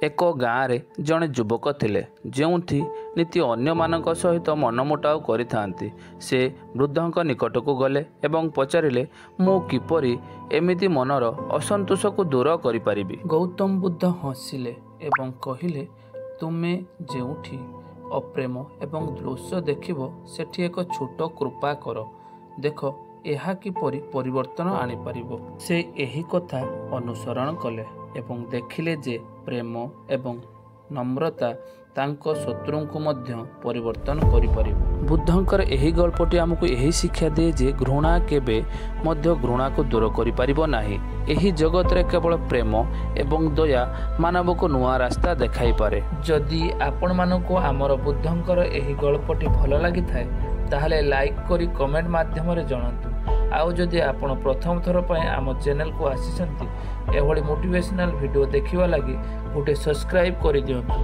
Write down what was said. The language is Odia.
ଏକ ଗାଁରେ ଜଣେ ଯୁବକ ଥିଲେ ଯେଉଁଠି ନୀତି ଅନ୍ୟମାନଙ୍କ ସହିତ ମନମୁଟାଉ କରିଥାନ୍ତି। ସେ ବୃଦ୍ଧଙ୍କ ନିକଟକୁ ଗଲେ ଏବଂ ପଚାରିଲେ, ମୁଁ କିପରି ଏମିତି ମନର ଅସନ୍ତୋଷକୁ ଦୂର କରିପାରିବି? ଗୌତମ ବୁଦ୍ଧ ହସିଲେ ଏବଂ କହିଲେ, ତୁମେ ଯେଉଁଠି ଅପ୍ରେମ ଏବଂ ଦୋଷ ଦେଖିବ ସେଠି ଏକ ଛୋଟ କୃପା କର। ଦେଖ ଏହା କିପରି ପରିବର୍ତ୍ତନ ଆଣିପାରିବ। ସେ ଏହି କଥା ଅନୁସରଣ କଲେ ଏବଂ ଦେଖିଲେ ଯେ ପ୍ରେମ ଏବଂ ନମ୍ରତା ତାଙ୍କ ଶତ୍ରୁଙ୍କୁ ମଧ୍ୟ ପରିବର୍ତ୍ତନ କରିପାରିବ। ବୁଦ୍ଧଙ୍କର ଏହି ଗଳ୍ପଟି ଆମକୁ ଏହି ଶିକ୍ଷା ଦିଏ ଯେ ଘୃଣା କେବେ ମଧ୍ୟ ଘୃଣାକୁ ଦୂର କରିପାରିବ ନାହିଁ। ଏହି ଜଗତରେ କେବଳ ପ୍ରେମ ଏବଂ ଦୟା ମାନବକୁ ନୂଆ ରାସ୍ତା ଦେଖାଇପାରେ। ଯଦି ଆପଣମାନଙ୍କୁ ଆମର ବୁଦ୍ଧଙ୍କର ଏହି ଗଳ୍ପଟି ଭଲ ଲାଗିଥାଏ ତାହେଲେ ଲାଇକ୍ କରି କମେଣ୍ଟ ମାଧ୍ୟମରେ ଜଣାନ୍ତୁ। ଆଉ ଯଦି ଆପଣ ପ୍ରଥମ ଥର ପାଇଁ ଆମ ଚ୍ୟାନେଲକୁ ଆସିଛନ୍ତି ଏଭଳି ମୋଟିଭେସନାଲ ଭିଡ଼ିଓ ଦେଖିବା ଲାଗି ଗୋଟେ ସବସ୍କ୍ରାଇବ୍ କରିଦିଅନ୍ତୁ।